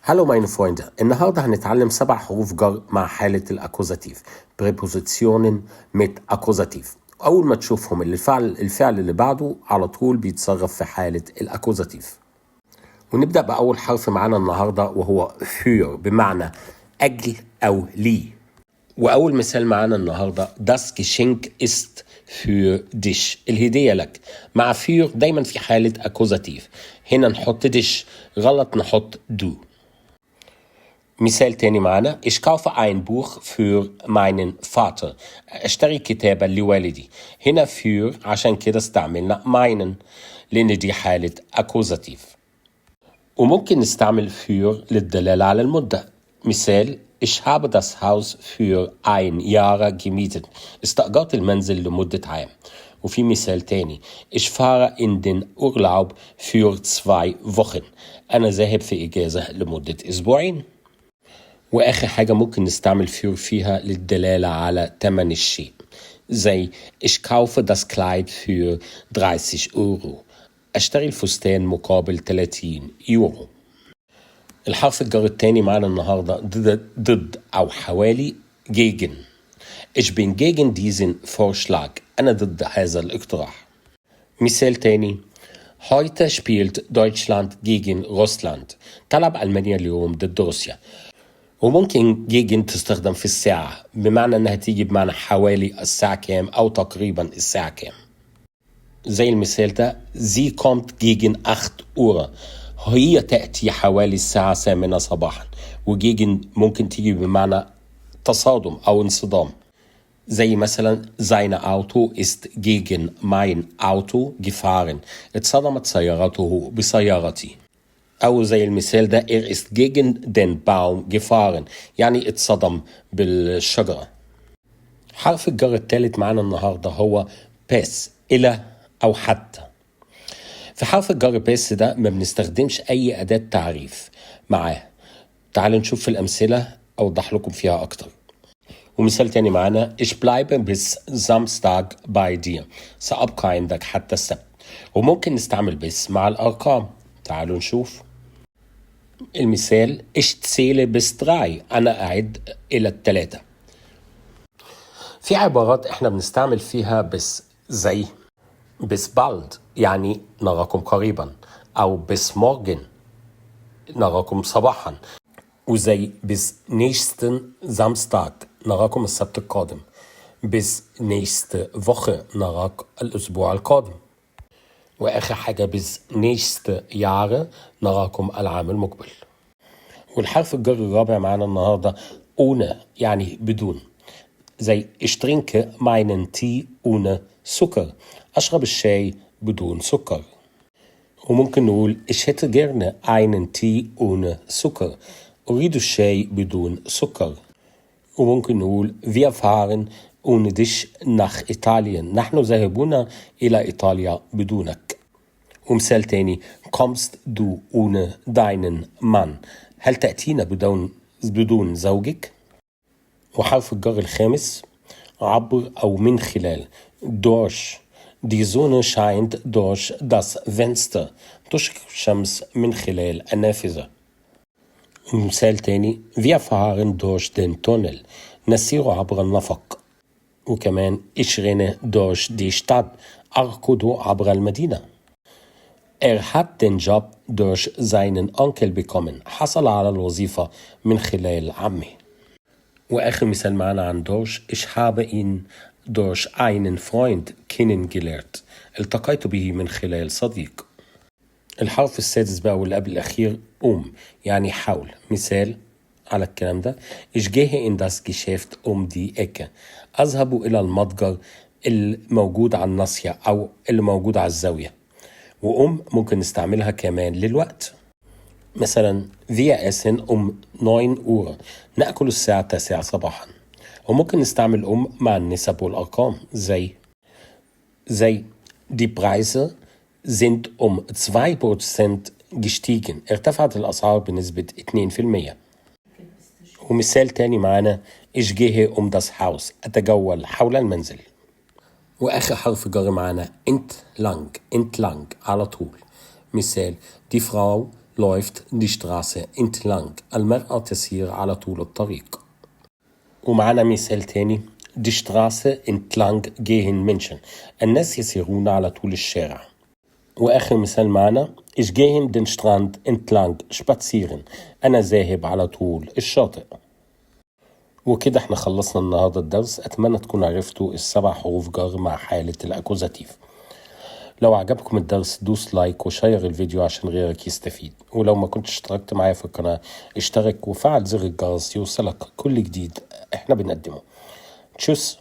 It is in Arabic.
هلو meine Freunde، النهاردة هنتعلم 7 حروف جر مع حالة الأكوزاتيف بريبوزيسيونن mit أكوزاتيف. أول ما تشوفهم الفعل اللي بعده على طول بيتصرف في حالة الأكوزاتيف. ونبدأ بأول حرف معانا النهاردة وهو für بمعنى أجل أو لي. وأول مثال معانا النهاردة das Geschenk ist für dich، الهدية لك. مع für دايما في حالة أكوزاتيف، هنا نحط dich، غلط نحط du. مثال تاني معانا ich kaufe ein Buch für meinen Vater، اشتري كتابا لوالدي. هنا für عشان كده استعملنا meinen لأن دي حالة أكوزاتيف. وممكن نستعمل für للدلالة على المدة. مثال ich habe das Haus für ein Jahr gemietet، استأجرت المنزل لمدة عام. وفي مثال تاني ich fahre in den Urlaub für 2 Wochen، أنا ذاهب في إجازة لمدة أسبوعين. وآخر حاجة ممكن نستعمل für فيها للدلالة على تمن الشيء، زي ich kaufe das Kleid für 30 Euro، أشتري الفستان مقابل 30 يورو. الحرف الجر التاني معنا النهاردة ضد أو حوالي gegen. Ich bin gegen diesen Vorschlag، أنا ضد هذا الاقتراح. مثال تاني heute spielt Deutschland gegen Russland، تلعب ألمانيا اليوم ضد روسيا. وممكن gegen تستخدم في الساعة بمعنى أنها تيجي بمعنى حوالي الساعة كام أو تقريبا الساعة كام. زي المثال ده sie kommt gegen 8 Uhr، هي تأتي حوالي الساعة 8 صباحا. وجيجن ممكن تيجي بمعنى تصادم أو انصدام، زي مثلا seine Auto ist gegen mein Auto gefahren، اتصدمت سيارته بسيارتي. أو زي المثال ده ist gegen den Baum gefahren، يعني اتصدم بالشجرة. حرف الجر الثالث معنا النهاردة هو بس، إلى أو حتى. في حرف الجر بس ده ما بنستخدمش أي أداة تعريف معاه. تعالوا نشوف في الأمثلة أوضح لكم فيها أكتر. ومثال تاني معانا ich bleibe bis Samstag bei dir، سأبقى عندك حتى السبت. وممكن نستعمل بس مع الأرقام. تعالوا نشوف المثال ich zähle bis 3، أنا أعد إلى 3. في عبارات إحنا بنستعمل فيها بس، زي bis bald يعني نراكم قريبا، أو bis morgen نراكم صباحا. وزي bis nächsten Samstag نراكم السبت القادم، bis nächste Woche نراك الأسبوع القادم. وآخر حاجة bis nächste Jahre نراكم العام المقبل. والحرف الجر الرابع معانا النهاردة ohne يعني بدون، زي ich trinke meinen Tee ohne Zucker، أشرب الشاي بدون سكر. وممكن نقول ich hätte gerne einen Tee ohne Zucker، أريد الشاي بدون سكر. وممكن نقول wir fahren ohne dich nach Italien، نحن ذاهبون إلى إيطاليا بدونك. ومثال تاني kommst du ohne deinen Mann، هل تأتينا بدون زوجك؟ وحرف الجر الخامس عبر أو من خلال durch، die Sonne scheint durch das Fenster، تشرق الشمس من خلال النافذة. ومثال تاني wir fahren durch den Tunnel، نسير عبر النفق. وكمان ich renne durch die Stadt، أركض عبر المدينة. hat den Job durch seinen Onkel bekommen، حصل على الوظيفة من خلال عمه. وآخر مثال معنا عن durch ich habe ihn durch einen Freund kennengelernt، التقيت به من خلال صديق. الحرف السادس بقى واللي قبل الأخير يعني حول. مثال على الكلام ده ich gehe in das Geschäft die Ecke، أذهب إلى المتجر الموجود على الناصية أو اللي موجود على الزاوية. ممكن نستعملها كمان للوقت. مثلا wir essen 9 Uhr، نأكل الساعة 9 صباحا. وممكن نستعمل مع النسب والأرقام، زي die Preise sind 2% gestiegen، ارتفعت الأسعار بنسبة 2%. ومثال تاني معانا ich gehe das Haus، أتجول حول المنزل. وآخر حرف جر معانا entlang على طول. مثال die Frau läuft die Straße entlang. المرأة تسير على طول الطريق. ومعنا مثال تاني. Die Straße entlang gehen Menschen. الناس يسيرون على طول الشارع. وآخر مثال معنا. Ich gehe den Strand entlang spazieren. أنا ذاهب على طول الشاطئ. وكده احنا خلصنا النهاردة الدرس. أتمنى تكونوا عرفتوا السبع حروف جر مع حالة الأكوزاتيف. لو عجبكم الدرس دوس لايك وشير الفيديو عشان غيرك يستفيد. ولو ما كنتش اشتركت معايا في القناة اشترك وفعل زر الجرس يوصلك كل جديد احنا بنقدمه. تشوس.